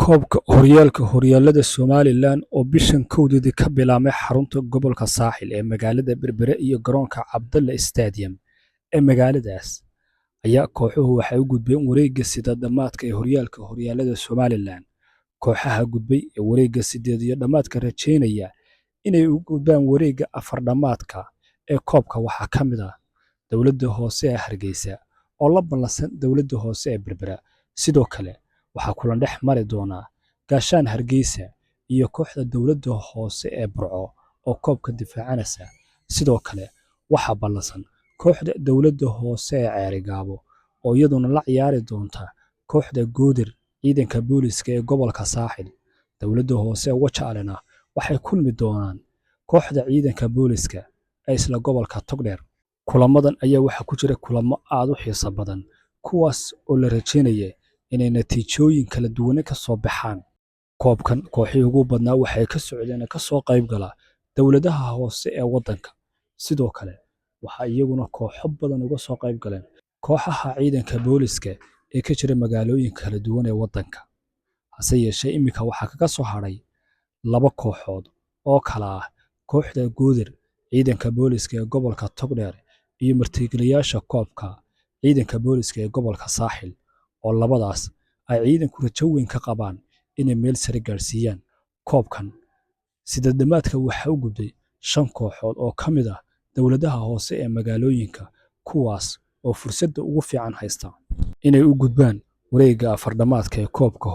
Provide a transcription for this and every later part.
koobka horyaalada Somaliland oo bishan kowdeedii ka bilaabmay xarunta gobolka Saaxil ee magaalada Berbera iyo garoonka Cabdalle Stadium ee magaaladaas ayaa kooxuhu waxay u gudbeen wareegga sideed-dhamaadka ee horyaalada Somaliland. Kooxaha gudbay ee wareegga sideed-dhamaadka rajeynaya inay u gudbaan wareegga afar-dhamaadka ee koobka waxaa ka mid ah Dowladda Hoose ee Hargeysa oo la ballansan Dowladda Hoose ee Berbera. Sidoo kale waxaa kulan dhex mari doona Gaashaan Hargeysa iyo kooxda Dowladda Hoose ee Burco oo koobka difaacanaysa. Sidoo kale waxaa ballansan kooxda Dowladda Hoose ee Ceerigaabo oo iyaduna la ciyaari doonta kooxda Goodir ciidanka booliska ee gobolka Saaxil. Dowladda Hoose ee Wajacalena waxay kulmi doonaan kooxda ciidanka booliska ee isla gobolka Togdheer. Kulamadan ayaa waxaa ku jira kulamo aad u xiiso badan kuwaas oo la rajeynaya inay natiijooyin kala duwan ka soo baxaan. Koobkan kooxihii ugu badnaa waxay ka socdeen ka soo qayb gala dowladaha hoose ee waddanka. Sidoo kale waxaa iyaguna kooxo badan uga soo qayb galeen kooxaha ciidanka booliska ee ka jira magaalooyinka kala duwan ee waddanka. Hase yeeshee iminka waxaa kaga soo hadhay laba kooxood oo kala ah kooxda Goodir ciidanka booliska ee gobolka Togdheer iyo martigeliyaasha koobka ciidanka booliska ee gobolka Saaxil oo labadaas ay ciidanku rajo weyn ka qabaan inay meel sare gaarsiiyaan. Koobkan sideed-dhamaadka waxaa u gudbay 5 kooxood oo ka mid ah dowladaha hoose ee magaalooyinka kuwaas oo fursadda ugu fiican haysta inay u gudbaan wareegga afar-dhamaadka ee koobka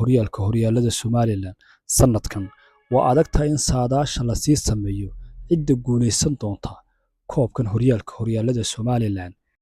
horyaalada Somaliland. Sanadkan waa adag tahay in saadaasha la sii sameeyo cidda guuleysan doonta koobkan horyaalada Somaliland